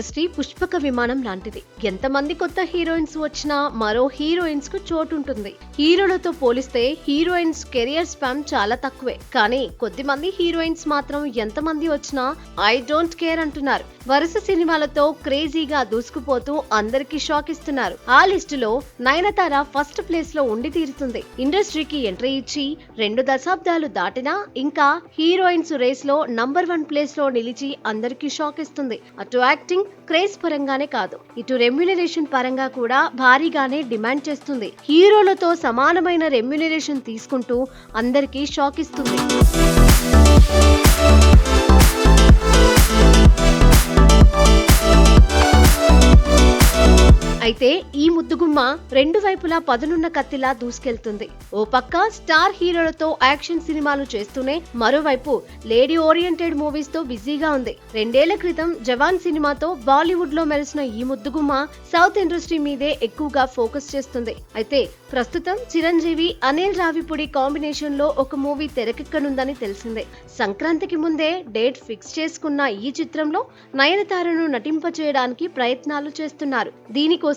Industry పుష్పక విమానం లాంటిది. ఎంతమంది కొత్త హీరోయిన్స్ వచ్చినా మరో హీరోయిన్స్ కు చోటు ఉంటుంది. హీరోలతో పోలిస్తే హీరోయిన్స్ కెరియర్ స్పామ్ చాలా తక్కువే. కానీ కొద్దిమంది హీరోయిన్స్ మాత్రం ఎంతమంది వచ్చినా ఐ డోంట్ కేర్ అంటున్నారు. వరుస సినిమాలతో క్రేజీగా దూసుకుపోతూ అందరికీ షాక్ ఇస్తున్నారు. ఆ లిస్టులో నయనతార ఫస్ట్ ప్లేస్ లో ఉండి తీరుతుంది. ఇండస్ట్రీకి ఎంట్రీ ఇచ్చి 2 దశాబ్దాలు దాటినా ఇంకా హీరోయిన్స్ రేస్ లో నంబర్ 1 ప్లేస్ లో నిలిచి అందరికీ షాక్ ఇస్తుంది. అటు యాక్టింగ్ క్రేజ్ పరంగానే కాదు, ఇటు రెమ్యునరేషన్ పరంగా కూడా భారీగానే డిమాండ్ చేస్తుంది. హీరోలతో సమానమైన రెమ్యునరేషన్ తీసుకుంటూ అందరికీ షాక్ ఇస్తుంది. అయితే ఈ ముద్దుగుమ్మ 2 వైపులా పదునున్న కత్తిలా దూసుకెళ్తుంది. ఓ పక్క స్టార్ హీరోలతో యాక్షన్ సినిమాలు చేస్తూనే మరోవైపు లేడీ ఓరియంటెడ్ మూవీస్ తో బిజీగా ఉంది. 2 ఏళ్ల క్రితం జవాన్ సినిమాతో బాలీవుడ్ లో మెరిసిన ఈ ముద్దుగుమ్మ సౌత్ ఇండస్ట్రీ మీదే ఎక్కువగా ఫోకస్ చేస్తుంది. అయితే ప్రస్తుతం చిరంజీవి అనిల్ రావిపూడి కాంబినేషన్ లో ఒక మూవీ తెరకెక్కనుందని తెలిసిందే. సంక్రాంతికి ముందే డేట్ ఫిక్స్ చేసుకున్న ఈ చిత్రంలో నయనతారను నటింపచేయడానికి ప్రయత్నాలు చేస్తున్నారు. దీనికోసం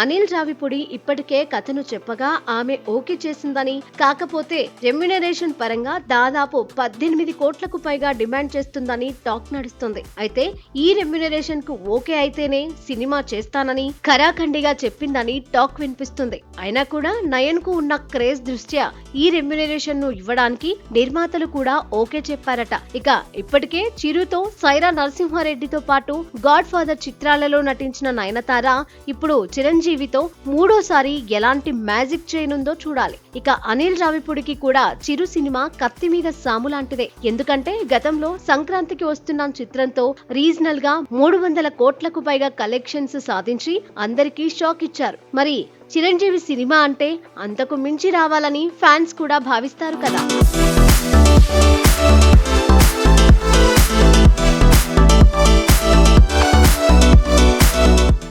అనిల్ రావిపూడి ఇప్పటికే కథను చెప్పగా ఆమె ఓకే చేసిందని, కాకపోతే రెమ్యునరేషన్ పరంగా దాదాపు 18 కోట్లకు పైగా డిమాండ్ చేస్తుందని టాక్ నడుస్తుంది. అయితే ఈ రెమ్యునరేషన్ కు ఓకే అయితేనే సినిమా చేస్తానని ఖరాఖండిగా చెప్పిందని టాక్ వినిపిస్తుంది. అయినా కూడా నయన్ కు ఉన్న క్రేజ్ దృష్ట్యా ఈ రెమ్యునరేషన్ ను ఇవ్వడానికి నిర్మాతలు కూడా ఓకే చెప్పారట. ఇక ఇప్పటికే చిరుతో సైరా నరసింహారెడ్డితో పాటు గాడ్ ఫాదర్ చిత్రాలలో నటించిన నయనతార ఇప్పుడు చిరంజీవితో 3వ సారి ఎలాంటి మ్యాజిక్ చేయనుందో చూడాలి. ఇక అనిల్ రావిపూడికి కూడా చిరు సినిమా కత్తి మీద సాము లాంటిదే. ఎందుకంటే గతంలో సంక్రాంతికి వస్తున్న చిత్రంతో రీజనల్ గా 300 కోట్లకు పైగా కలెక్షన్స్ సాధించి అందరికీ షాక్ ఇచ్చారు. మరి చిరంజీవి సినిమా అంటే అంతకు మించి రావాలని ఫ్యాన్స్ కూడా భావిస్తారు కదా.